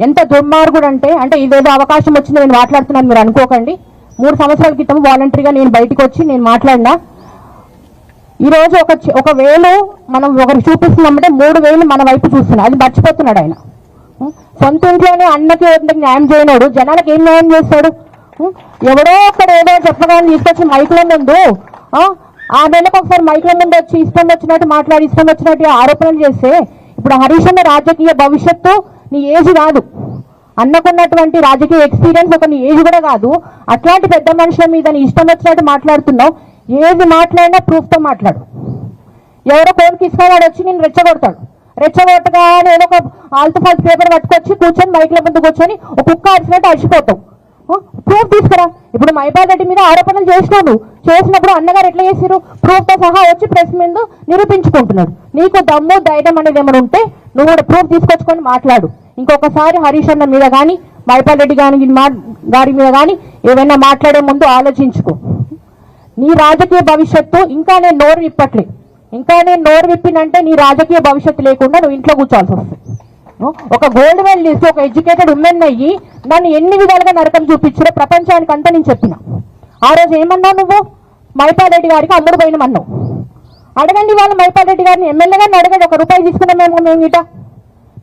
ఎంత దుర్మార్గుడు అంటే ఇదేదో అవకాశం వచ్చింది నేను మాట్లాడుతున్నాను మీరు అనుకోకండి. 3 సంవత్సరాల క్రితం వాలంటరీగా నేను బయటకు వచ్చి నేను మాట్లాడినా. ఈరోజు ఒక వేలు మనం ఒకరు చూపిస్తున్నామంటే 3 వేలు మన వైపు చూస్తున్నా, అది మర్చిపోతున్నాడు ఆయన. సొంత ఇంట్లోనే అన్నకి న్యాయం చేయనోడు జనాలకు ఏం న్యాయం చేస్తాడు? ఎవడో ఒక్కడ ఏదో చెప్పగానే తీసుకొచ్చి మైకుల ముందు ఆ నెలకు ఒకసారి మైకుల ముందు వచ్చి ఇష్టం వచ్చినట్టు మాట్లాడి ఇష్టం వచ్చినట్టు ఆరోపణలు చేస్తే, ఇప్పుడు హరీష్ అన్న రాజకీయ భవిష్యత్తు నీ ఏజ్ కాదు, అన్నకున్నటువంటి రాజకీయ ఎక్స్పీరియన్స్ ఒక నీ ఏజ్ కూడా కాదు. అట్లాంటి పెద్ద మనుషుల మీద నీ ఇష్టం వచ్చినట్టు మాట్లాడుతున్నావు. ఏది మాట్లాడినా ప్రూఫ్తో మాట్లాడు. ఎవరో కోన్ తీసుకున్నాడు వచ్చి నేను రెచ్చగొట్టగా నేను ఒక ఆల్తు ఫాల్తు పేపర్ పట్టుకొచ్చి కూర్చొని మైక్ల ముందు కూర్చొని ఒక కుక్క అరిచినట్టు అరిచిపోతావు. ప్రూఫ్ తీసుకురా. ఇప్పుడు మైపాల్ రెడ్డి మీద ఆరోపణలు చేసినప్పుడు అన్నగారు ఎట్లా చేసిరు? ప్రూఫ్తో సహా వచ్చి ప్రెస్ మీద నిరూపించుకుంటున్నాడు. నీకు దమ్ము ధైర్యం అనేది ఏమైనా ఉంటే నువ్వు కూడా ప్రూఫ్ తీసుకొచ్చుకొని మాట్లాడు. ఇంకొకసారి హరీష్ అన్న మీద కానీ మైపాల్ రెడ్డి గారి మీద కానీ ఏమైనా మాట్లాడే ముందు ఆలోచించుకో. నీ రాజకీయ భవిష్యత్తు ఇంకా నేను నోరు విప్పినంటే నీ రాజకీయ భవిష్యత్తు లేకుండా నువ్వు ఇంట్లో కూర్చోవాల్సి వస్తుంది. ఒక గోల్డ్ మెడలిస్ట్ ఒక ఎడ్యుకేటెడ్ ఉమెన్ అయ్యి నన్ను ఎన్ని విధాలుగా నరకం చూపించారో ప్రపంచానికి అంతా నేను చెప్పిన. ఆ రోజు ఏమన్నావు నువ్వు? మైపాల్ రెడ్డి గారికి అమ్ముడు పోయినమన్నావు. అడగండి వాళ్ళు మైపాల్ రెడ్డి గారిని, ఎమ్మెల్యే గారిని అడగండి. ₹1 తీసుకున్నా మేము ఇట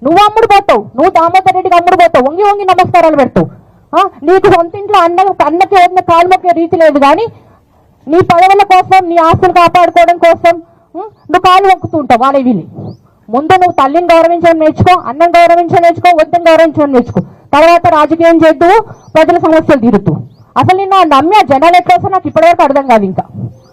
నువ్వు అమ్ముడు పోతావు, నువ్వు దామోదర్ రెడ్డికి అమ్ముడు పోతావు, వంగి నమస్కారాలు పెడతావు. నీకు సొంత ఇంట్లో అన్నకి వదిన కాలు మొక్కే రీతి లేదు, కానీ నీ పదవుల కోసం నీ ఆస్తులు కాపాడుకోవడం కోసం నువ్వు కాలు మొక్కుతూ ఉంటావు వాళ్ళ వీళ్ళు. ముందు నువ్వు తల్లిని గౌరవించడం నేర్చుకో, అన్నం గౌరవించడం నేర్చుకో, వద్దని గౌరవించడం నేర్చుకో. తర్వాత రాజకీయం చేద్దు, ప్రజల సమస్యలు తీరుతూ. అసలు నిన్ను నమ్మి ఆ జనాలు ఎట్లా వస్తే నాకు ఇప్పటివరకు అర్థం కాదు ఇంకా.